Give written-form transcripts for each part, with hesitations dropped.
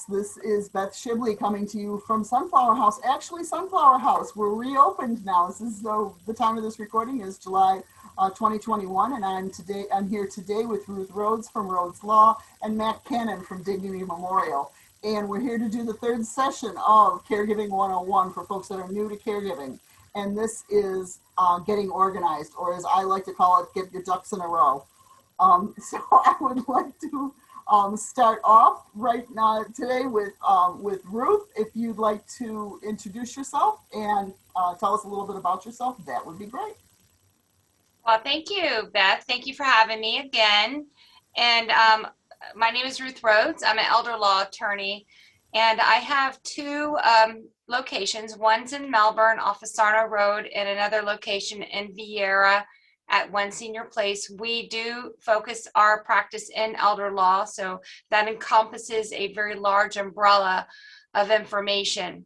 folks. This is Beth Shibley coming to you from Sunflower House. Actually, Sunflower House, we're reopened now. This is the time of this recording is July 2021, and I'm here today with Ruth Rhodes from Rhodes Law and Matt Cannon from Dignity Memorial. And we're here to do the third session of Caregiving 101 for folks that are new to caregiving. And this is getting organized, or as I like to call it, get your ducks in a row. So I would like to start off right now today with Ruth. If you'd like to introduce yourself and tell us a little bit about yourself, that would be great. Well, thank you, Beth. Thank you for having me again. And my name is Ruth Rhodes. I'm an elder law attorney, and I have two locations. One's in Melbourne off of Sarno Road, and another location in Vieira at One Senior Place. We do focus our practice in elder law, so that encompasses a very large umbrella of information.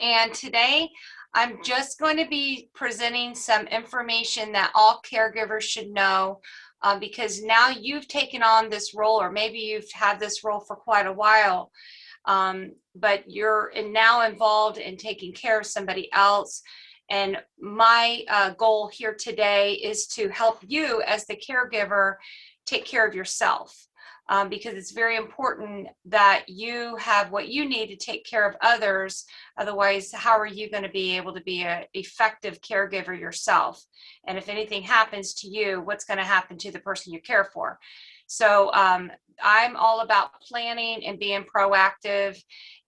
And today, I'm just going to be presenting some information that all caregivers should know, because now you've taken on this role, or maybe you've had this role for quite a while, but you're now involved in taking care of somebody else. And my goal here today is to help you as the caregiver take care of yourself, because it's very important that you have what you need to take care of others. Otherwise, how are you going to be able to be an effective caregiver yourself? And if anything happens to you, what's going to happen to the person you care for? So I'm all about planning and being proactive,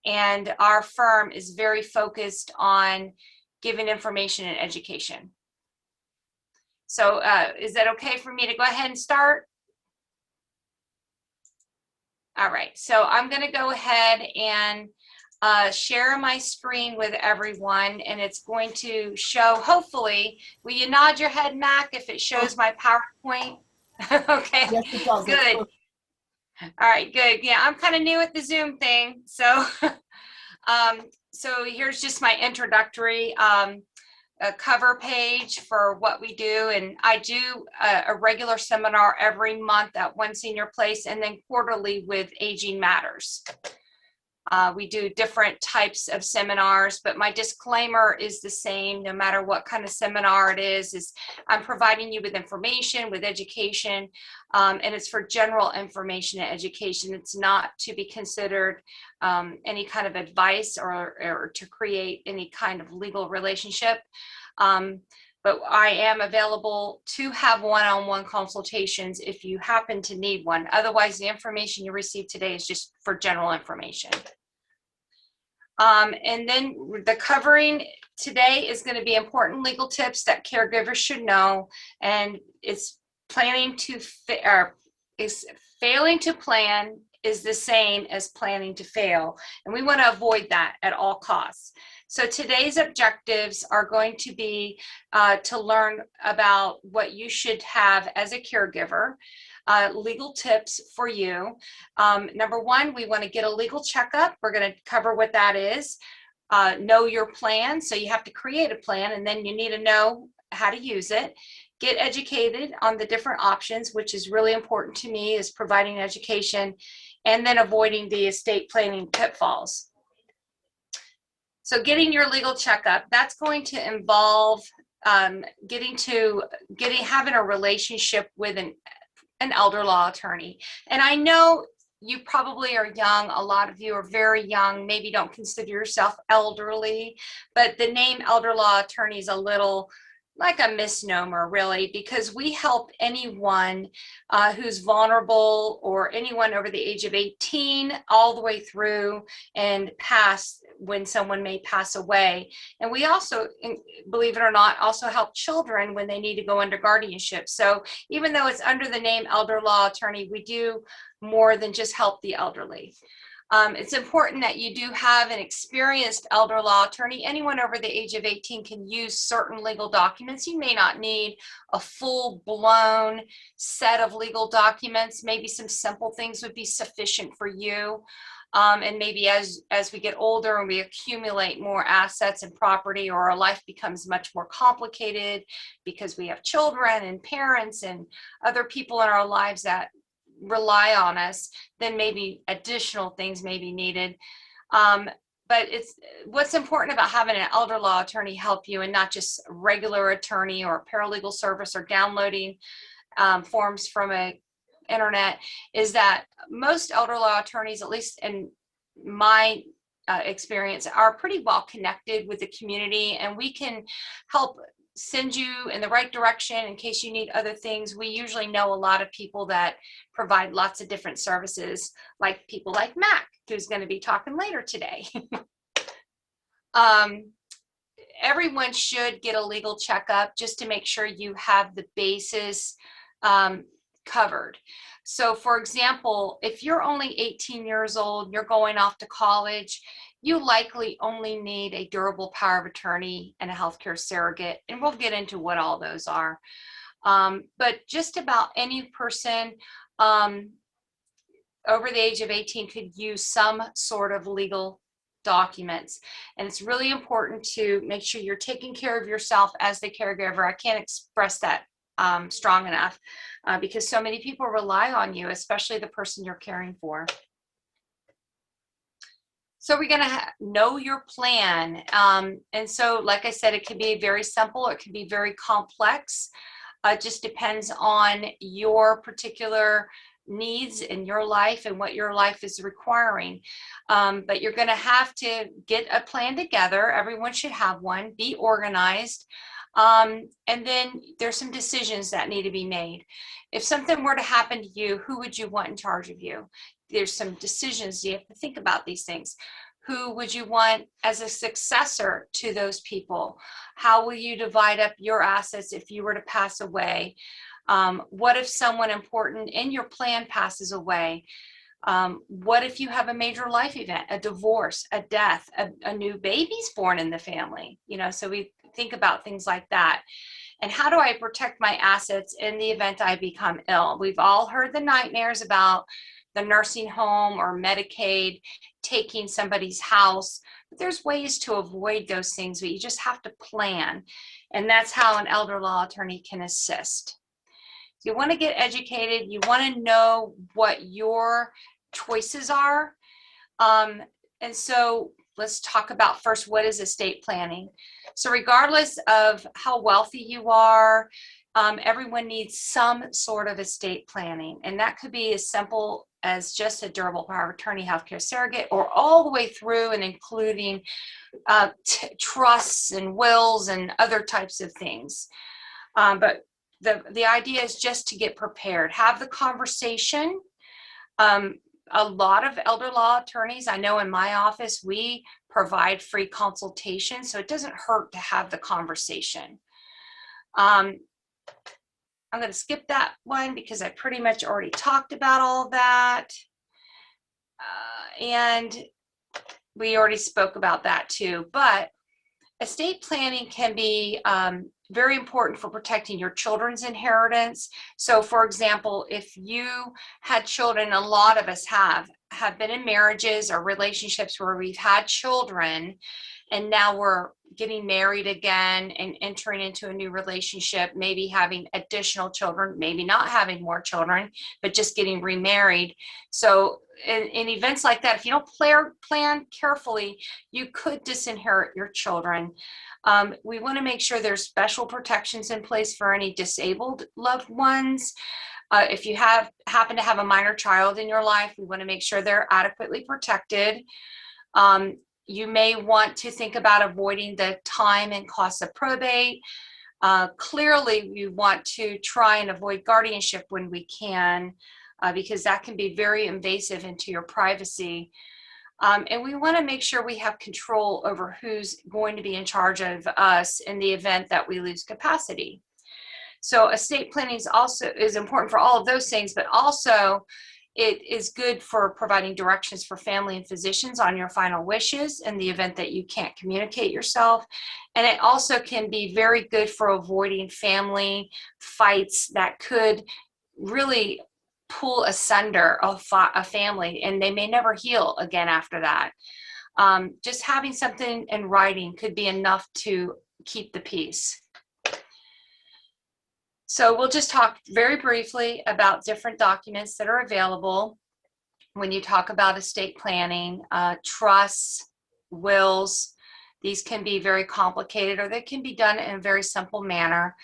and our firm is very focused on giving information and education. So is that okay for me to go ahead and start? All right, so I'm going to go ahead and share my screen with everyone, and it's going to show, hopefully, will you nod your head, Mac, if it shows my PowerPoint? Okay, yes, it does. Good. All right, good. Yeah, I'm kind of new at the Zoom thing, so so here's just my introductory cover page for what we do. And I do a regular seminar every month at One Senior Place, and then quarterly with Aging Matters. We do different types of seminars, but my disclaimer is the same no matter what kind of seminar it is I'm providing you with information, with education, and it's for general information and education. It's not to be considered any kind of advice or to create any kind of legal relationship. But I am available to have one-on-one consultations if you happen to need one. Otherwise, the information you receive today is just for general information. And then the covering today is going to be important legal tips that caregivers should know, and it's failing to plan is the same as planning to fail, and we want to avoid that at all costs. So today's objectives are going to be to learn about what you should have as a caregiver, legal tips for you. Number one, we want to get a legal checkup. We're going to cover what that is. Know your plan. So you have to create a plan, and then you need to know how to use it. Get educated on the different options, which is really important to me, is providing education, and then avoiding the estate planning pitfalls. So getting your legal checkup, that's going to involve having a relationship with an elder law attorney. And I know you probably are young. A lot of you are very young, maybe don't consider yourself elderly, but the name elder law attorney is a little like a misnomer, really, because we help anyone who's vulnerable, or anyone over the age of 18 all the way through and past when someone may pass away. And we also, believe it or not, also help children when they need to go under guardianship. So even though it's under the name elder law attorney, we do more than just help the elderly. It's important that you do have an experienced elder law attorney. Anyone over the age of 18 can use certain legal documents. You may not need a full-blown set of legal documents. Maybe some simple things would be sufficient for you. And maybe as we get older and we accumulate more assets and property, or our life becomes much more complicated because we have children and parents and other people in our lives that rely on us, then maybe additional things may be needed. But it's what's important about having an elder law attorney help you, and not just a regular attorney or paralegal service or downloading forms from a internet, is that most elder law attorneys, at least in my experience, are pretty well connected with the community, and we can help send you in the right direction in case you need other things. We usually know a lot of people that provide lots of different services, like people like Mac, who's going to be talking later today. Everyone should get a legal checkup just to make sure you have the basis covered. So for example, if you're only 18 years old, you're going off to college, you likely only need a durable power of attorney and a healthcare surrogate, and we'll get into what all those are. But just about any person over the age of 18 could use some sort of legal documents. And it's really important to make sure you're taking care of yourself as the caregiver. I can't express that strong enough because so many people rely on you, especially the person you're caring for. So we're going to know your plan. And so, like I said, it can be very simple. It can be very complex. It just depends on your particular needs in your life and what your life is requiring. But you're going to have to get a plan together. Everyone should have one. Be organized. And then there's some decisions that need to be made. If something were to happen to you, who would you want in charge of you? There's some decisions. You have to think about these things. Who would you want as a successor to those people? How will you divide up your assets if you were to pass away? What if someone important in your plan passes away? What if you have a major life event, a divorce, a death, a new baby's born in the family? You know, so we think about things like that. And how do I protect my assets in the event I become ill? We've all heard the nightmares about the nursing home or Medicaid taking somebody's house. But there's ways to avoid those things, but you just have to plan. And that's how an elder law attorney can assist. You want to get educated. You want to know what your choices are. And so let's talk about first, what is estate planning? So regardless of how wealthy you are, everyone needs some sort of estate planning. And that could be as simple as just a durable power of attorney, healthcare surrogate, or all the way through and including trusts and wills and other types of things. But the idea is just to get prepared, have the conversation. A lot of elder law attorneys, I know in my office, we provide free consultation, so it doesn't hurt to have the conversation. I'm going to skip that one because I pretty much already talked about all of that. And we already spoke about that too. But estate planning can be very important for protecting your children's inheritance. So for example, if you had children, a lot of us have been in marriages or relationships where we've had children, and now we're getting married again and entering into a new relationship, maybe having additional children, maybe not having more children, but just getting remarried. So in events like that, if you don't plan carefully, you could disinherit your children. We want to make sure there's special protections in place for any disabled loved ones. If you happen to have a minor child in your life, we want to make sure they're adequately protected. You may want to think about avoiding the time and cost of probate. Clearly, we want to try and avoid guardianship when we can, because that can be very invasive into your privacy. And we want to make sure we have control over who's going to be in charge of us in the event that we lose capacity. So estate planning is important for all of those things, but also it is good for providing directions for family and physicians on your final wishes in the event that you can't communicate yourself. And it also can be very good for avoiding family fights that could really pull asunder a family, and they may never heal again after that. Just having something in writing could be enough to keep the peace. So we'll just talk very briefly about different documents that are available when you talk about estate planning, trusts, wills. These can be very complicated, or they can be done in a very simple manner.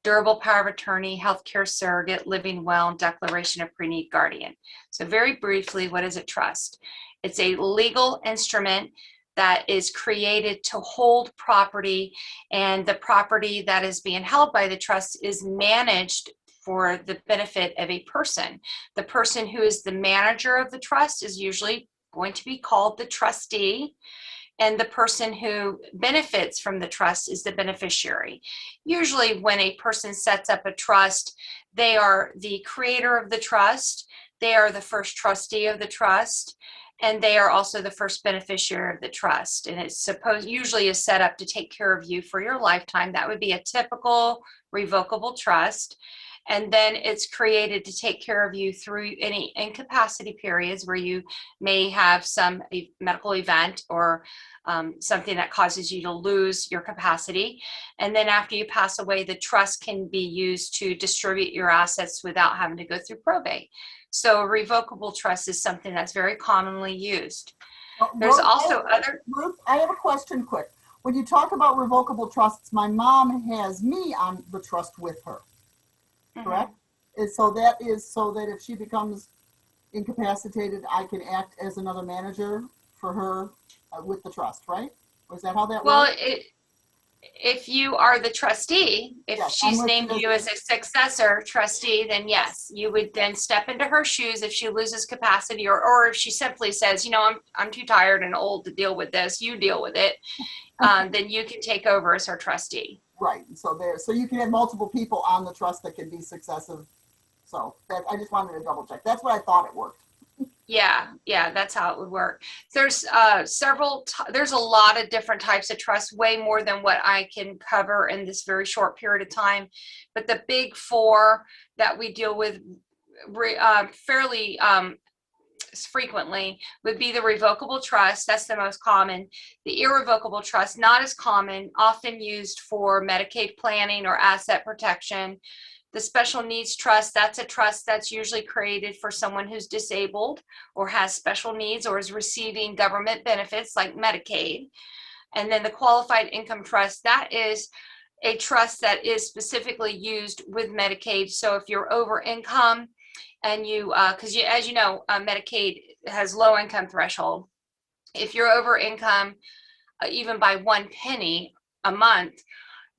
Durable power of attorney, healthcare surrogate, living will, and declaration of pre-need guardian. So very briefly, what is a trust? It's a legal instrument that is created to hold property, and the property that is being held by the trust is managed for the benefit of a person. The person who is the manager of the trust is usually going to be called the trustee, and the person who benefits from the trust is the beneficiary. Usually when a person sets up a trust, they are the creator of the trust, they are the first trustee of the trust, and they are also the first beneficiary of the trust. And it's usually is set up to take care of you for your lifetime. That would be a typical revocable trust. And then it's created to take care of you through any incapacity periods where you may have some medical event or something that causes you to lose your capacity. And then after you pass away, the trust can be used to distribute your assets without having to go through probate. So a revocable trust is something that's very commonly used. There's also other... Ruth, I have a question quick. When you talk about revocable trusts, my mom has me on the trust with her, correct? So that if she becomes incapacitated, I can act as another manager for her with the trust, right? Was that how that works? Well, if you are the trustee, if Yes, she's named you as a successor trustee, then yes, you would then step into her shoes if she loses capacity, or if she simply says, you know, I'm too tired and old to deal with this, you deal with it, then you can take over as her trustee. Right. So you can have multiple people on the trust that can be successive. So I just wanted to double check. That's what I thought it worked. Yeah, that's how it would work. There's there's a lot of different types of trusts, way more than what I can cover in this very short period of time. But the big four that we deal with fairly frequently would be the revocable trust. That's the most common. The irrevocable trust, not as common, often used for Medicaid planning or asset protection. The special needs trust, that's a trust that's usually created for someone who's disabled or has special needs or is receiving government benefits like Medicaid. And then the qualified income trust, that is a trust that is specifically used with Medicaid. So if you're over income and because as you know, Medicaid has low income threshold. If you're over income, even by 1 penny a month,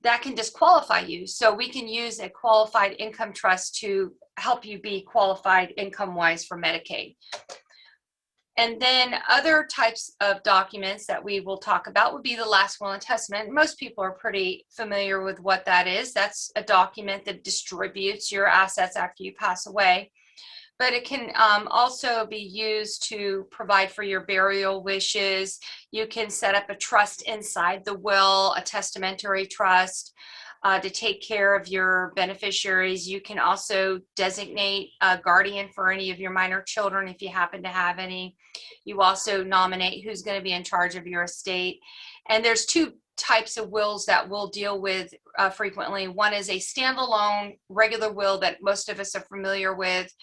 that can disqualify you. So we can use a qualified income trust to help you be qualified income-wise for Medicaid. And then other types of documents that we will talk about would be the last will and testament. Most people are pretty familiar with what that is. That's a document that distributes your assets after you pass away. But it can also be used to provide for your burial wishes. You can set up a trust inside the will, a testamentary trust, to take care of your beneficiaries. You can also designate a guardian for any of your minor children if you happen to have any. You also nominate who's going to be in charge of your estate. And there's two types of wills that we'll deal with frequently. One is a standalone regular will that most of us are familiar with.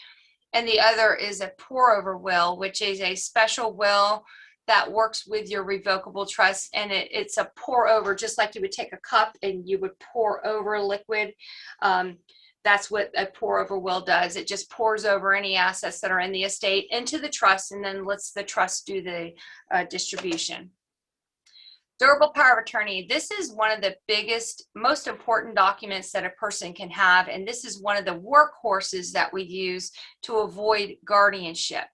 And the other is a pour-over will, which is a special will that works with your revocable trust. And it's a pour-over, just like you would take a cup and you would pour over liquid. That's what a pour-over will does. It just pours over any assets that are in the estate into the trust and then lets the trust do the distribution. Durable power of attorney. This is one of the biggest, most important documents that a person can have, and this is one of the workhorses that we use to avoid guardianship.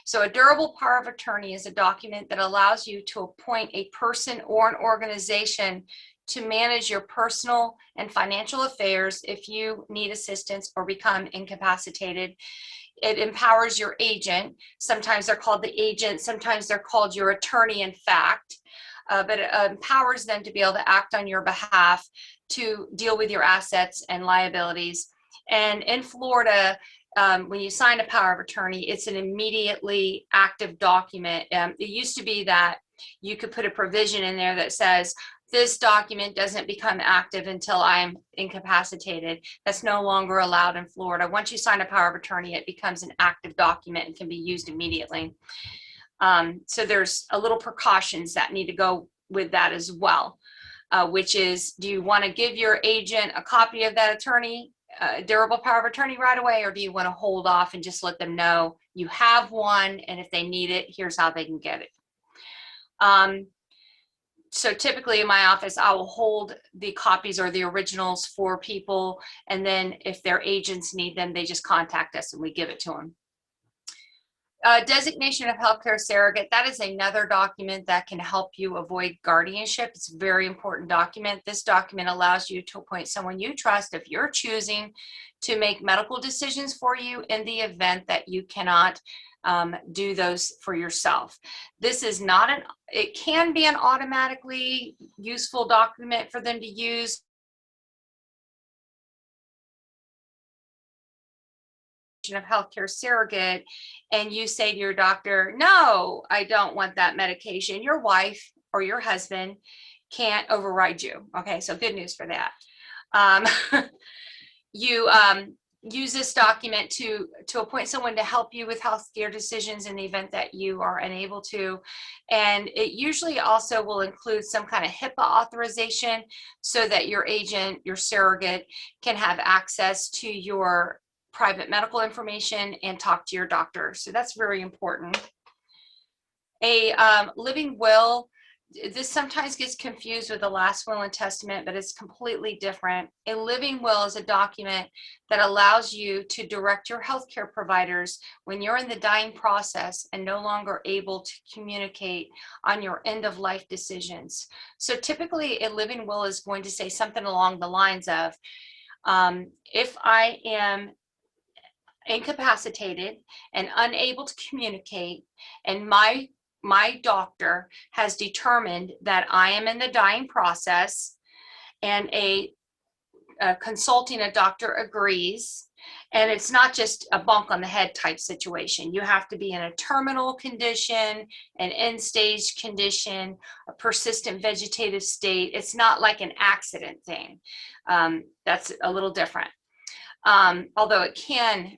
So a durable power of attorney is a document that allows you to appoint a person or an organization to manage your personal and financial affairs if you need assistance or become incapacitated. It empowers your agent. Sometimes they're called the agent, sometimes they're called your attorney in fact. But it empowers them to be able to act on your behalf to deal with your assets and liabilities. And in Florida, when you sign a power of attorney, it's an immediately active document. It used to be that you could put a provision in there that says this document doesn't become active until I'm incapacitated. That's no longer allowed in Florida. Once you sign a power of attorney, it becomes an active document and can be used immediately. So there's a little precautions that need to go with that as well, which is, do you want to give your agent a copy of that attorney, durable power of attorney right away, or do you want to hold off and just let them know you have one, and if they need it, here's how they can get it. So typically in my office, I will hold the copies or the originals for people, and then if their agents need them, they just contact us and we give it to them. Designation of healthcare surrogate, that is another document that can help you avoid guardianship. It's a very important document. This document allows you to appoint someone you trust if you're choosing to make medical decisions for you in the event that you cannot do those for yourself. This is not it can be an automatically useful document for them to use. Of healthcare surrogate, and you say to your doctor, no, I don't want that medication, your wife or your husband can't override you. Okay, so good news for that. You use this document to appoint someone to help you with healthcare decisions in the event that you are unable to. And it usually also will include some kind of HIPAA authorization so that your agent, your surrogate, can have access to your private medical information and talk to your doctor. So that's very important. A living will, this sometimes gets confused with the last will and testament, but it's completely different. A living will is a document that allows you to direct your healthcare providers when you're in the dying process and no longer able to communicate on your end of life decisions. So typically a living will is going to say something along the lines of, if I am incapacitated and unable to communicate, and my doctor has determined that I am in the dying process, and consulting a doctor agrees, and it's not just a bump on the head type situation. You have to be in a terminal condition, an end stage condition, a persistent vegetative state. It's not like an accident thing. That's a little different. Although it can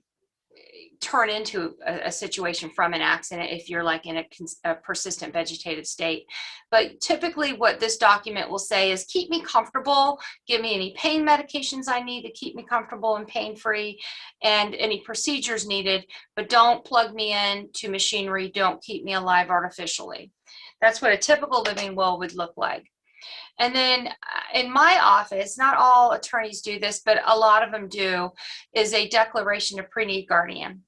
turn into a situation from an accident if you're like in a persistent vegetative state. But typically what this document will say is, keep me comfortable, give me any pain medications I need to keep me comfortable and pain-free, and any procedures needed, but don't plug me in to machinery, don't keep me alive artificially. That's what a typical living will would look like. And then in my office, not all attorneys do this, but a lot of them do, is a declaration of pre-need guardian.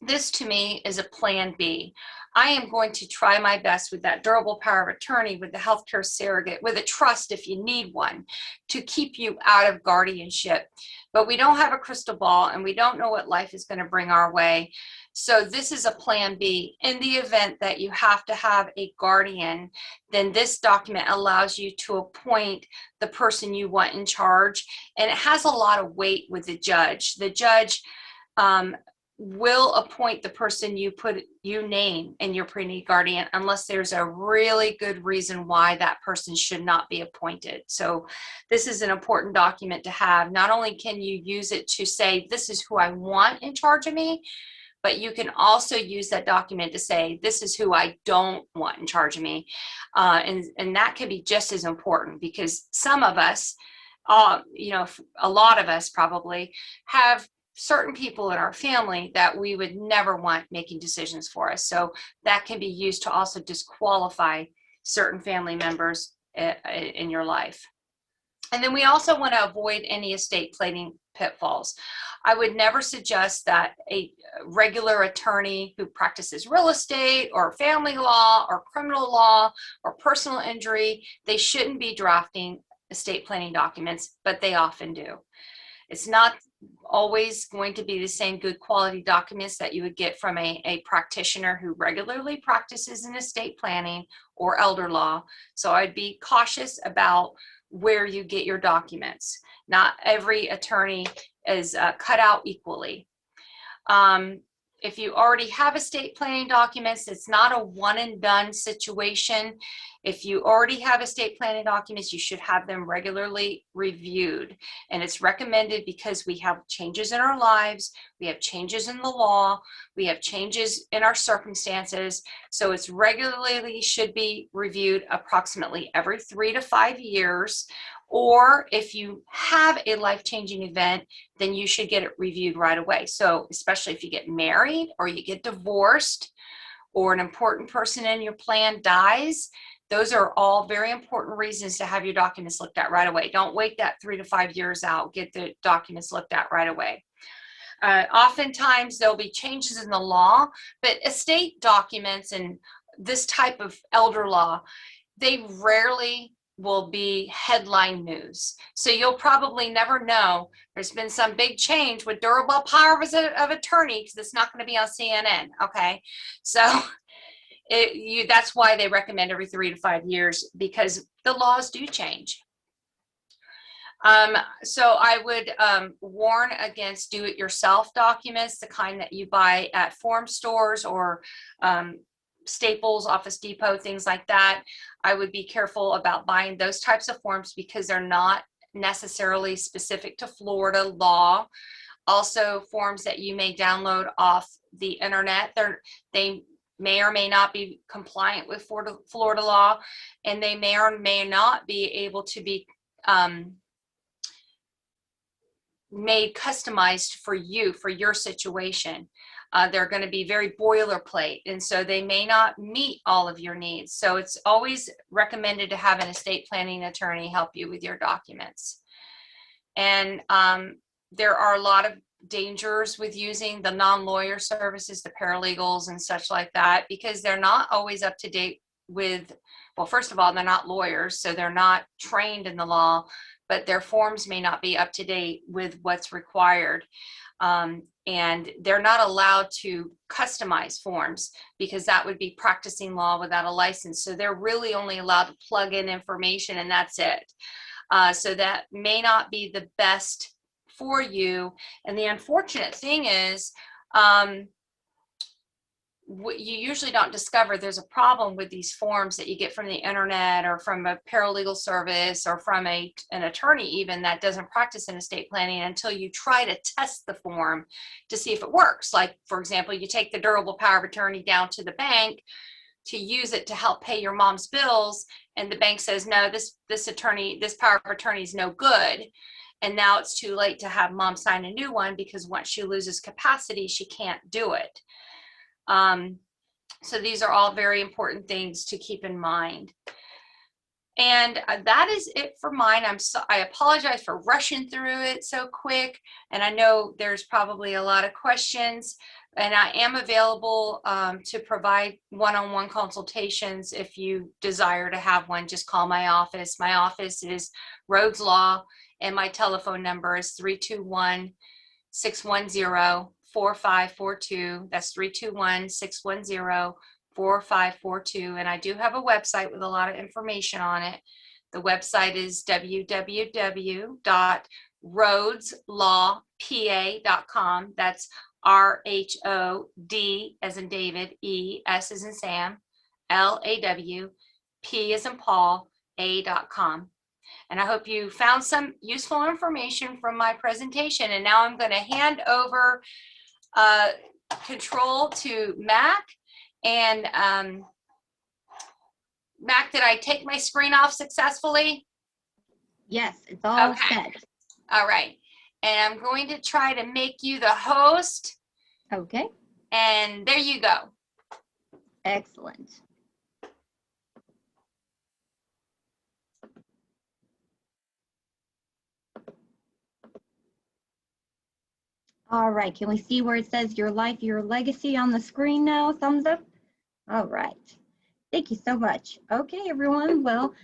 This to me is a plan B. I am going to try my best with that durable power of attorney, with the healthcare surrogate, with a trust if you need one, to keep you out of guardianship. But we don't have a crystal ball and we don't know what life is going to bring our way. So this is a plan B. In the event that you have to have a guardian, then this document allows you to appoint the person you want in charge. And it has a lot of weight with the judge. The judge will appoint the person you name in your pre-need guardian unless there's a really good reason why that person should not be appointed. So this is an important document to have. Not only can you use it to say, this is who I want in charge of me, but you can also use that document to say, this is who I don't want in charge of me. And that can be just as important, because some of us, a lot of us probably have certain people in our family that we would never want making decisions for us. So that can be used to also disqualify certain family members in your life. And then we also want to avoid any estate planning pitfalls. I would never suggest that a regular attorney who practices real estate or family law or criminal law or personal injury, they shouldn't be drafting estate planning documents, but they often do. It's not always going to be the same good quality documents that you would get from a practitioner who regularly practices in estate planning or elder law. So I'd be cautious about where you get your documents. Not every attorney is cut out equally. If you already have estate planning documents, it's not a one and done situation. If you already have estate planning documents, you should have them regularly reviewed. And it's recommended because we have changes in our lives, we have changes in the law, we have changes in our circumstances. So it's regularly should be reviewed approximately every 3 to 5 years. Or if you have a life-changing event, then you should get it reviewed right away. So especially if you get married or you get divorced or an important person in your plan dies, those are all very important reasons to have your documents looked at right away. Don't wait that 3 to 5 years out. Get the documents looked at right away. Oftentimes there'll be changes in the law, but estate documents and this type of elder law, they rarely will be headline news. So you'll probably never know there's been some big change with durable power of attorney, because it's not going to be on CNN. Okay. So that's why they recommend every 3 to 5 years, because the laws do change. So I would warn against do-it-yourself documents, the kind that you buy at form stores or Staples, Office Depot, things like that. I would be careful about buying those types of forms because they're not necessarily specific to Florida law. Also, forms that you may download off the internet, they may or may not be compliant with Florida law, and they may or may not be able to be made customized for you, for your situation. They're going to be very boilerplate, and so they may not meet all of your needs. So it's always recommended to have an estate planning attorney help you with your documents. And there are a lot of dangers with using the non-lawyer services, the paralegals and such like that, because they're not always up to date with, well, first of all, they're not lawyers, so they're not trained in the law, but their forms may not be up to date with what's required. And they're not allowed to customize forms because that would be practicing law without a license. So they're really only allowed to plug in information and that's it. So that may not be the best for you. And the unfortunate thing is, you usually don't discover there's a problem with these forms that you get from the internet or from a paralegal service or from an attorney even that doesn't practice in estate planning until you try to test the form to see if it works. Like, for example, you take the durable power of attorney down to the bank to use it to help pay your mom's bills, and the bank says, no, this power of attorney is no good. And now it's too late to have mom sign a new one because once she loses capacity, she can't do it. So these are all very important things to keep in mind. And that is it for mine. I apologize for rushing through it so quick. And I know there's probably a lot of questions, and I am available to provide one-on-one consultations. If you desire to have one, just call my office. My office is Rhodes Law, and my telephone number is 321-610-4542. That's 321-610-4542. And I do have a website with a lot of information on it. The website is www.rhodeslawpa.com. That's RHOD as in David, E, S as in Sam, LAW, P as in Paul, A.com. And I hope you found some useful information from my presentation. And now I'm going to hand over control to Mac. And Mac, did I take my screen off successfully? Yes, it's all set. All right. And I'm going to try to make you the host. Okay. And there you go. Excellent. All right, can we see where it says your life, your legacy on the screen now? Thumbs up. All right. Thank you so much. Okay, everyone. Well,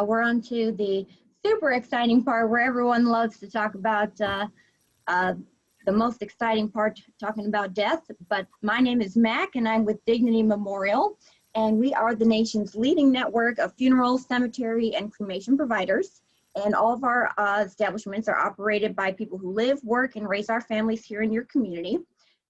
we're on to the super exciting part where everyone loves to talk about the most exciting part, talking about death. But my name is Mac, and I'm with Dignity Memorial, and we are the nation's leading network of funeral, cemetery, and cremation providers. And all of our establishments are operated by people who live, work, and raise our families here in your community.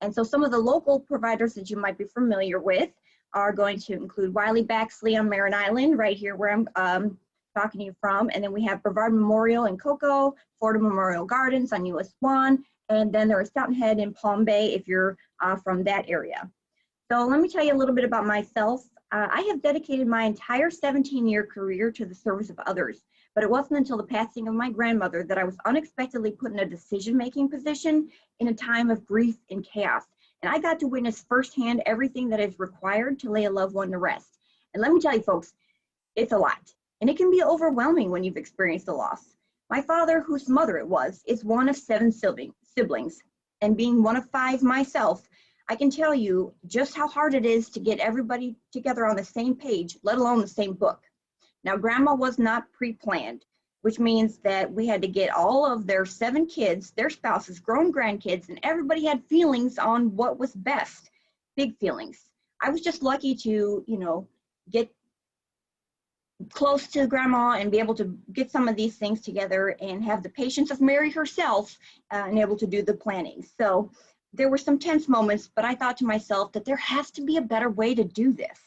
And so some of the local providers that you might be familiar with are going to include Wiley Baxley on Marin Island, right here where I'm talking to you from. And then we have Brevard Memorial in Cocoa, Florida Memorial Gardens on US 1, and then there is Fountainhead in Palm Bay if you're from that area. So let me tell you a little bit about myself. I have dedicated my entire 17-year career to the service of others, but it wasn't until the passing of my grandmother that I was unexpectedly put in a decision-making position in a time of grief and chaos. And I got to witness firsthand everything that is required to lay a loved one to rest. And let me tell you folks, it's a lot. And it can be overwhelming when you've experienced a loss. My father, whose mother it was, is one of 7 siblings. And being one of 5 myself, I can tell you just how hard it is to get everybody together on the same page, let alone the same book. Now, Grandma was not pre-planned, which means that we had to get all of their 7 kids, their spouses, grown grandkids, and everybody had feelings on what was best, big feelings. I was just lucky to, get close to Grandma and be able to get some of these things together and have the patience of Mary herself and able to do the planning. So there were some tense moments, but I thought to myself that there has to be a better way to do this.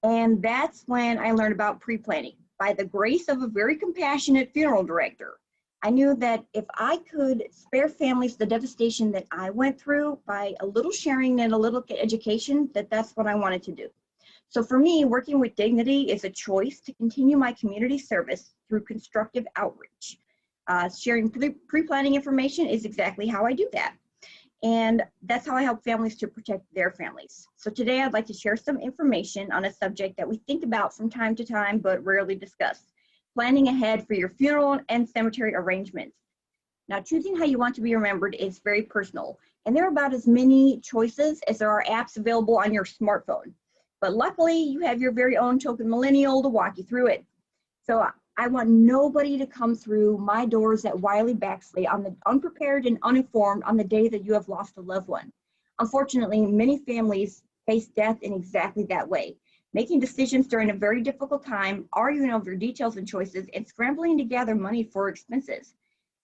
And that's when I learned about pre-planning. By the grace of a very compassionate funeral director, I knew that if I could spare families the devastation that I went through by a little sharing and a little education, that's what I wanted to do. So for me, working with dignity is a choice to continue my community service through constructive outreach. Sharing pre-planning information is exactly how I do that. And that's how I help families to protect their families. So today I'd like to share some information on a subject that we think about from time to time, but rarely discuss: planning ahead for your funeral and cemetery arrangements. Now, choosing how you want to be remembered is very personal, and there are about as many choices as there are apps available on your smartphone. But luckily, you have your very own token millennial to walk you through it. So I want nobody to come through my doors at Wiley Baxley unprepared and uninformed on the day that you have lost a loved one. Unfortunately, many families face death in exactly that way, making decisions during a very difficult time, arguing over details and choices, and scrambling to gather money for expenses.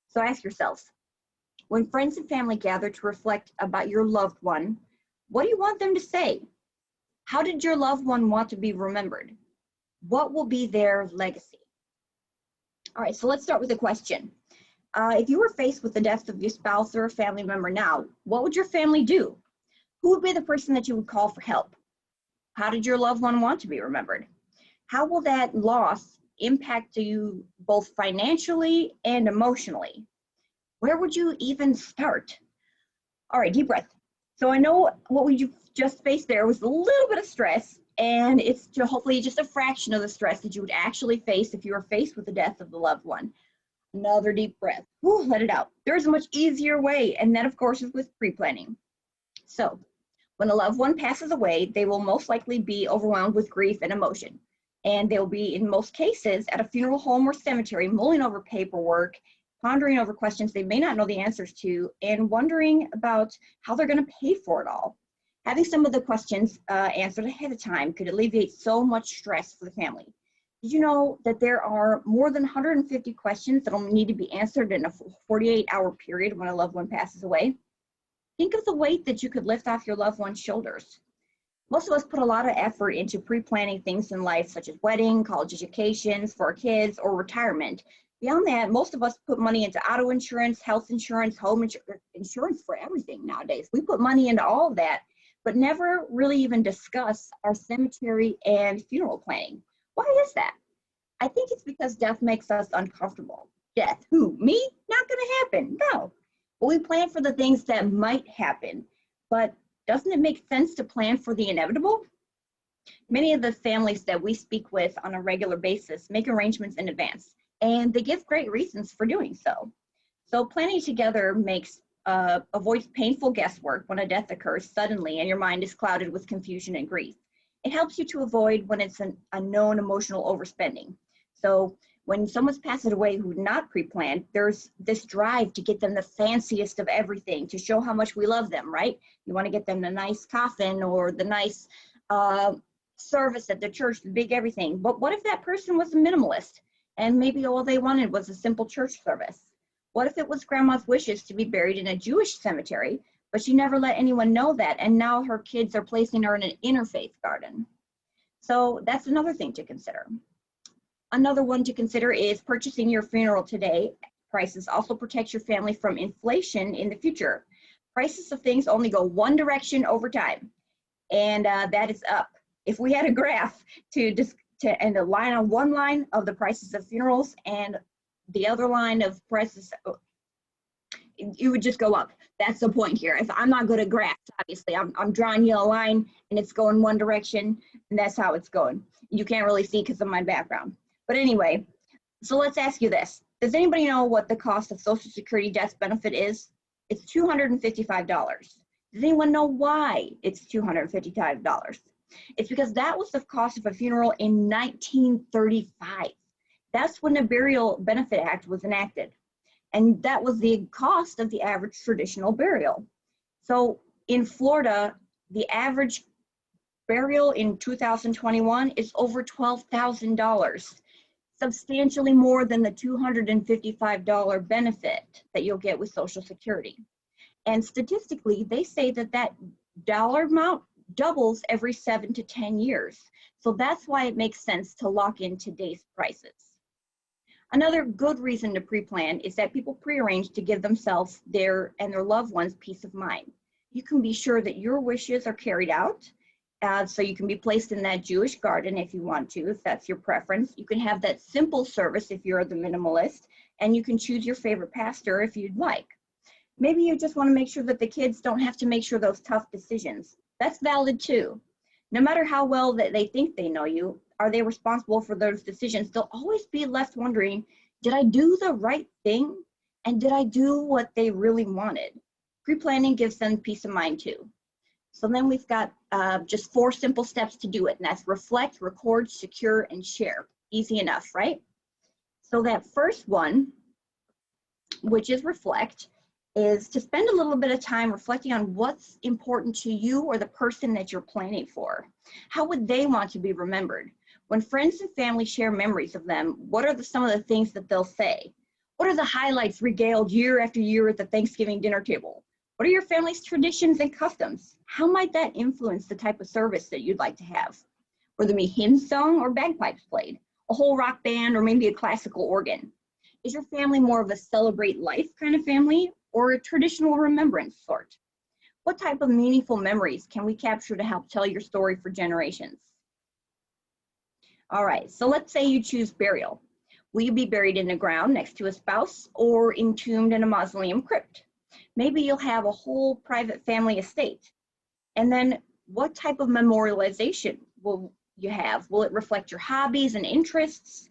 So ask yourselves, when friends and family gather to reflect about your loved one, what do you want them to say? How did your loved one want to be remembered? What will be their legacy? All right, so let's start with a question. If you were faced with the death of your spouse or a family member now, what would your family do? Who would be the person that you would call for help? How did your loved one want to be remembered? How will that loss impact you both financially and emotionally? Where would you even start? All right, deep breath. So I know what we just faced there was a little bit of stress, and it's hopefully just a fraction of the stress that you would actually face if you were faced with the death of the loved one. Another deep breath. Whew, let it out. There's a much easier way, and that, of course, is with pre-planning. So when a loved one passes away, they will most likely be overwhelmed with grief and emotion. And they'll be, in most cases, at a funeral home or cemetery, mulling over paperwork, pondering over questions they may not know the answers to, and wondering about how they're going to pay for it all. Having some of the questions answered ahead of time could alleviate so much stress for the family. Did you know that there are more than 150 questions that will need to be answered in a 48-hour period when a loved one passes away? Think of the weight that you could lift off your loved one's shoulders. Most of us put a lot of effort into pre-planning things in life, such as wedding, college educations for our kids, or retirement. Beyond that, most of us put money into auto insurance, health insurance, home insurance for everything nowadays. We put money into all of that, but never really even discuss our cemetery and funeral planning. Why is that? I think it's because death makes us uncomfortable. Death, who? Me? Not gonna happen, no. But we plan for the things that might happen, but doesn't it make sense to plan for the inevitable? Many of the families that we speak with on a regular basis make arrangements in advance, and they give great reasons for doing so. So planning together avoids painful guesswork when a death occurs suddenly and your mind is clouded with confusion and grief. It helps you to avoid when it's an unknown emotional overspending. So when someone's passed away who's not pre-planned, there's this drive to get them the fanciest of everything to show how much we love them, right? You want to get them the nice coffin or the nice service at the church, the big everything. But what if that person was a minimalist and maybe all they wanted was a simple church service? What if it was grandma's wishes to be buried in a Jewish cemetery, but she never let anyone know that, and now her kids are placing her in an interfaith garden? So that's another thing to consider. Another one to consider is purchasing your funeral today. Prices also protect your family from inflation in the future. Prices of things only go one direction over time, and that is up. If we had a graph and a line on one line of the prices of funerals and the other line of prices, it would just go up. That's the point here. If I'm not good at graphs, obviously, I'm drawing you a line and it's going one direction, and that's how it's going. You can't really see because of my background. But anyway, so let's ask you this. Does anybody know what the cost of Social Security death benefit is? It's $255. Does anyone know why it's $255? It's because that was the cost of a funeral in 1935. That's when the Burial Benefit Act was enacted. And that was the cost of the average traditional burial. So in Florida, the average burial in 2021 is over $12,000, substantially more than the $255 benefit that you'll get with Social Security. And statistically, they say that that dollar amount doubles every 7 to 10 years. So that's why it makes sense to lock in today's prices. Another good reason to pre-plan is that people pre-arrange to give themselves and their loved ones peace of mind. You can be sure that your wishes are carried out. So you can be placed in that Jewish garden if you want to, if that's your preference. You can have that simple service if you're the minimalist, and you can choose your favorite pastor if you'd like. Maybe you just want to make sure that the kids don't have to make sure those tough decisions. That's valid too. No matter how well that they think they know you, are they responsible for those decisions? They'll always be left wondering, did I do the right thing? And did I do what they really wanted? Pre-planning gives them peace of mind too. So then we've got just 4 simple steps to do it, and that's reflect, record, secure, and share. Easy enough, right? So that first one, which is reflect, is to spend a little bit of time reflecting on what's important to you or the person that you're planning for. How would they want to be remembered? When friends and family share memories of them, what are some of the things that they'll say? What are the highlights regaled year after year at the Thanksgiving dinner table? What are your family's traditions and customs? How might that influence the type of service that you'd like to have? Will there be hymns sung or bagpipes played? A whole rock band or maybe a classical organ? Is your family more of a celebrate life kind of family or a traditional remembrance sort? What type of meaningful memories can we capture to help tell your story for generations? All right, so let's say you choose burial. Will you be buried in the ground next to a spouse or entombed in a mausoleum crypt? Maybe you'll have a whole private family estate. And then what type of memorialization will you have? Will it reflect your hobbies and interests?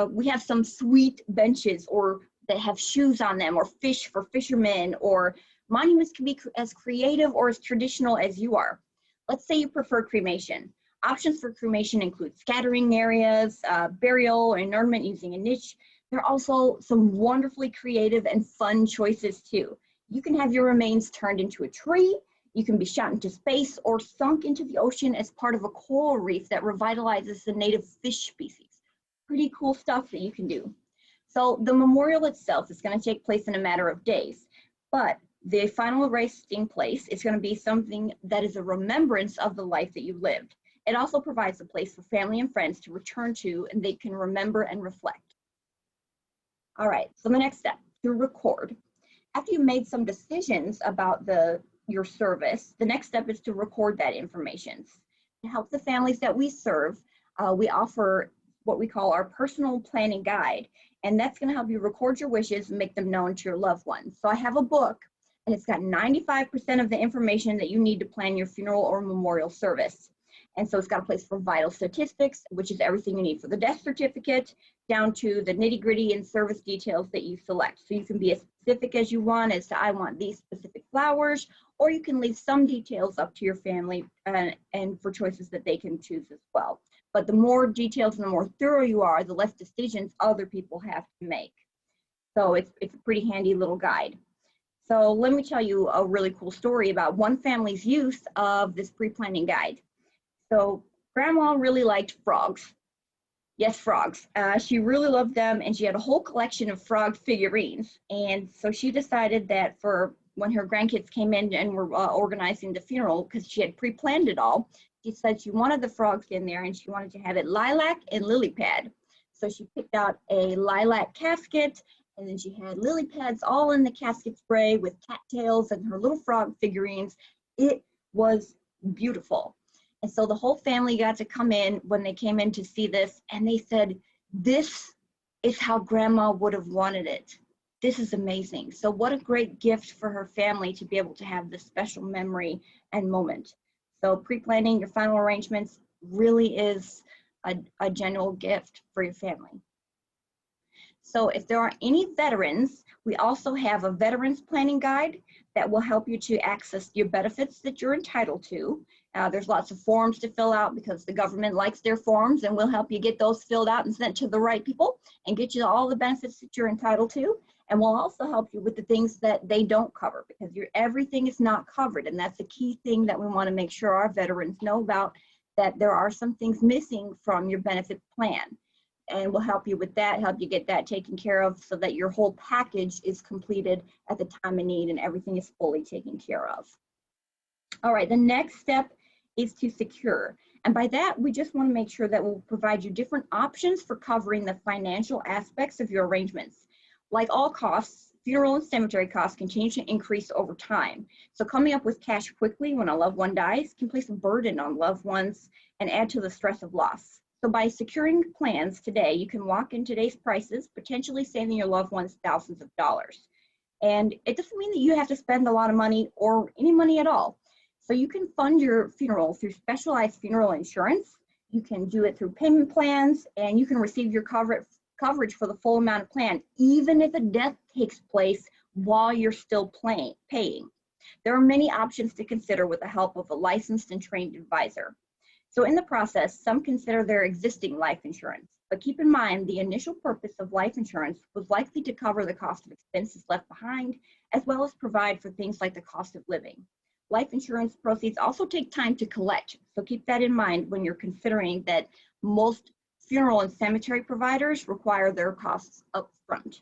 We have some sweet benches or that have shoes on them, or fish for fishermen, or monuments can be as creative or as traditional as you are. Let's say you prefer cremation. Options for cremation include scattering areas, burial or interment using a niche. There are also some wonderfully creative and fun choices too. You can have your remains turned into a tree, you can be shot into space or sunk into the ocean as part of a coral reef that revitalizes the native fish species. Pretty cool stuff that you can do. So the memorial itself is going to take place in a matter of days, but the final resting place is going to be something that is a remembrance of the life that you lived. It also provides a place for family and friends to return to, and they can remember and reflect. All right, so the next step, to record. After you've made some decisions about your service, the next step is to record that information. To help the families that we serve, we offer what we call our personal planning guide, and that's going to help you record your wishes and make them known to your loved ones. So I have a book, and it's got 95% of the information that you need to plan your funeral or memorial service. And so it's got a place for vital statistics, which is everything you need for the death certificate, down to the nitty-gritty and service details that you select. So you can be as specific as you want as to I want these specific flowers, or you can leave some details up to your family and for choices that they can choose as well. But the more details and the more thorough you are, the less decisions other people have to make. So it's a pretty handy little guide. So let me tell you a really cool story about one family's use of this pre-planning guide. So Grandma really liked frogs. Yes, frogs. She really loved them, and she had a whole collection of frog figurines. And so she decided that for when her grandkids came in and were organizing the funeral, because she had pre-planned it all, She said she wanted the frogs in there and she wanted to have it lilac and lily pad. So she picked out a lilac casket, and then she had lily pads all in the casket spray with cattails and her little frog figurines. It was beautiful. And so the whole family got to come in when they came in to see this, and they said, this is how grandma would have wanted it. This is amazing. So what a great gift for her family to be able to have this special memory and moment. So pre-planning your final arrangements really is a genuine gift for your family. So if there are any veterans, we also have a veterans planning guide that will help you to access your benefits that you're entitled to. There's lots of forms to fill out because the government likes their forms, and we'll help you get those filled out and sent to the right people and get you all the benefits that you're entitled to. And we'll also help you with the things that they don't cover, because everything is not covered. And that's the key thing that we want to make sure our veterans know about, that there are some things missing from your benefit plan. And we'll help you with that, help you get that taken care of so that your whole package is completed at the time of need and everything is fully taken care of. All right, the next step is to secure. And by that, we just want to make sure that we'll provide you different options for covering the financial aspects of your arrangements. Like all costs, funeral and cemetery costs continue to increase over time. So coming up with cash quickly when a loved one dies can place a burden on loved ones and add to the stress of loss. So by securing plans today, you can lock in today's prices, potentially saving your loved ones thousands of dollars. And it doesn't mean that you have to spend a lot of money or any money at all. So you can fund your funeral through specialized funeral insurance. You can do it through payment plans, and you can receive your coverage for the full amount of plan, even if a death takes place while you're still paying. There are many options to consider with the help of a licensed and trained advisor. So in the process, some consider their existing life insurance, but keep in mind the initial purpose of life insurance was likely to cover the cost of expenses left behind, as well as provide for things like the cost of living. Life insurance proceeds also take time to collect, so keep that in mind when you're considering that most funeral and cemetery providers require their costs up front.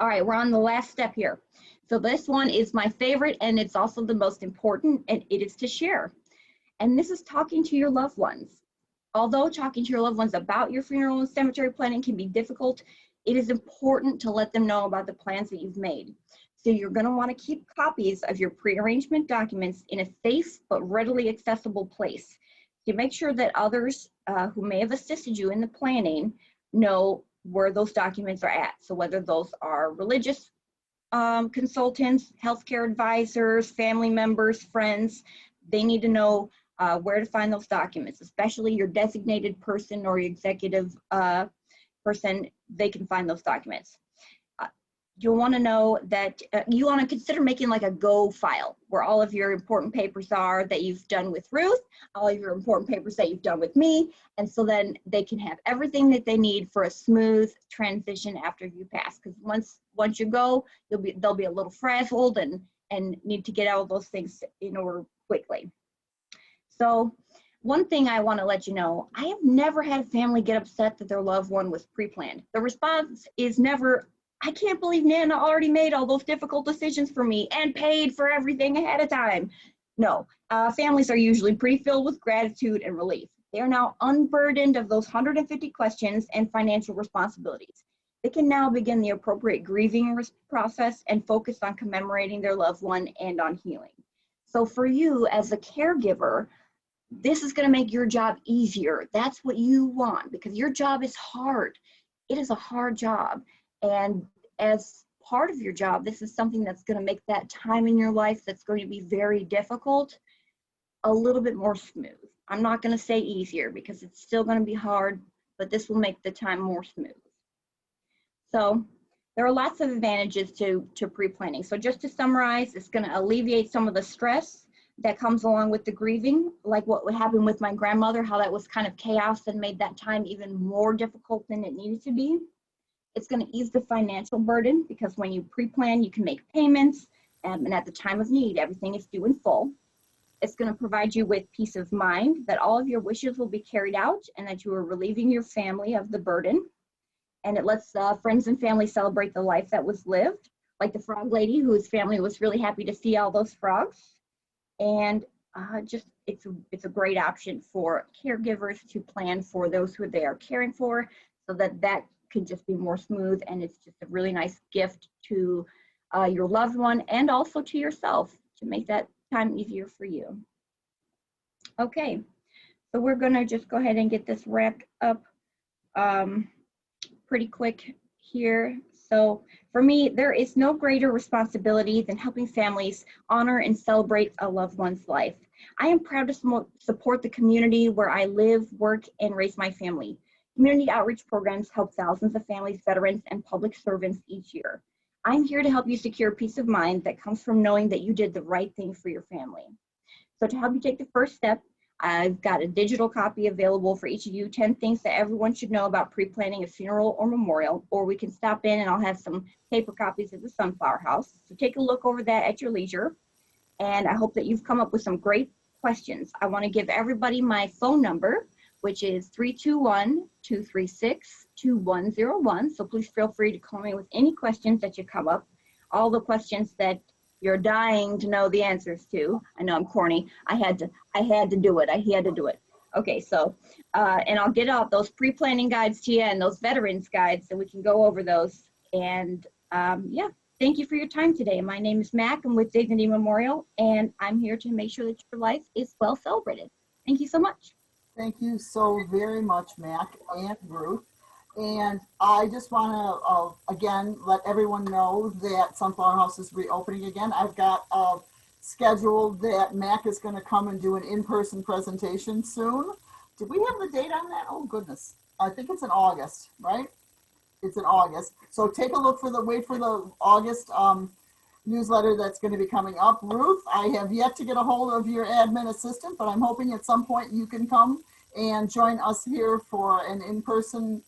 All right, we're on the last step here. So this one is my favorite, and it's also the most important, and it is to share. And this is talking to your loved ones. Although talking to your loved ones about your funeral and cemetery planning can be difficult, it is important to let them know about the plans that you've made. So you're going to want to keep copies of your pre-arrangement documents in a safe but readily accessible place to make sure that others who may have assisted you in the planning know where those documents are at. So whether those are religious consultants, healthcare advisors, family members, friends, they need to know where to find those documents, especially your designated person or your executive person. They can find those documents. You'll want to know that you want to consider making like a go file where all of your important papers are that you've done with Ruth, all of your important papers that you've done with me, and so then they can have everything that they need for a smooth transition after you pass. Because once you go, they'll be a little frazzled and need to get all those things in order quickly. So one thing I want to let you know, I have never had a family get upset that their loved one was pre-planned. The response is never, I can't believe Nana already made all those difficult decisions for me and paid for everything ahead of time. No, families are usually pretty filled with gratitude and relief. They are now unburdened of those 150 questions and financial responsibilities. They can now begin the appropriate grieving process and focus on commemorating their loved one and on healing. So for you as a caregiver, this is going to make your job easier. That's what you want, because your job is hard. It is a hard job. And as part of your job, this is something that's going to make that time in your life that's going to be very difficult a little bit more smooth. I'm not going to say easier because it's still going to be hard, but this will make the time more smooth. So there are lots of advantages to pre-planning. So just to summarize, it's going to alleviate some of the stress that comes along with the grieving, like what would happen with my grandmother, how that was kind of chaos and made that time even more difficult than it needed to be. It's going to ease the financial burden because when you pre-plan, you can make payments, and at the time of need, everything is due in full. It's going to provide you with peace of mind that all of your wishes will be carried out and that you are relieving your family of the burden. And it lets friends and family celebrate the life that was lived, like the frog lady whose family was really happy to see all those frogs. And just it's a great option for caregivers to plan for those who they are caring for, so that can just be more smooth, and it's just a really nice gift to your loved one and also to yourself to make that time easier for you. Okay, so we're gonna just go ahead and get this wrapped up pretty quick here. So for me, there is no greater responsibility than helping families honor and celebrate a loved one's life. I am proud to support the community where I live, work, and raise my family. Community outreach programs help thousands of families, veterans, and public servants each year. I'm here to help you secure peace of mind that comes from knowing that you did the right thing for your family. So to help you take the first step, I've got a digital copy available for each of you, 10 things that everyone should know about pre-planning a funeral or memorial, or we can stop in and I'll have some paper copies at the Sunflower House. So take a look over that at your leisure. And I hope that you've come up with some great questions. I want to give everybody my phone number, which is 321-236-2101. So please feel free to call me with any questions that you come up, all the questions that you're dying to know the answers to. I know I'm corny. I had to do it. I had to do it. Okay, so, and I'll get out those pre-planning guides to you and those veterans guides so we can go over those. And yeah, thank you for your time today. My name is Mac. I'm with Dignity Memorial, and I'm here to make sure that your life is well celebrated. Thank you so much. Thank you so very much, Mac and Ruth. And I just want to, again, let everyone know that Sunflower House is reopening again. I've got scheduled that Mac is going to come and do an in-person presentation soon. Did we have the date on that? Oh, goodness. I think it's in August, right? It's in August. So take a look for wait for the August newsletter that's going to be coming up. Ruth, I have yet to get a hold of your admin assistant, but I'm hoping at some point you can come and join us here for an in-person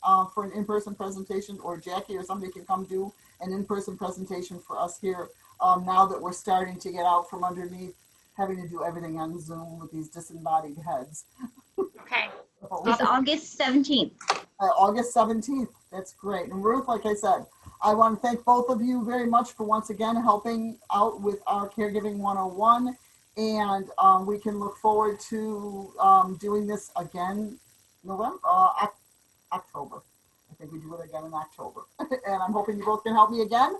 presentation, or Jackie or somebody can come do an in-person presentation for us here now that we're starting to get out from underneath having to do everything on Zoom with these disembodied heads. Okay. It's August 17th. August 17th. That's great. And Ruth, like I said, I want to thank both of you very much for once again helping out with our Caregiving 101. And we can look forward to doing this again October. I think we do it again in October. And I'm hoping you both can help me again.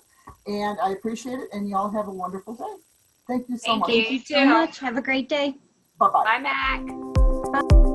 And I appreciate it. And y'all have a wonderful day. Thank you so much. Thank you so much. Have a great day. Bye-bye. Bye, Mac. Bye.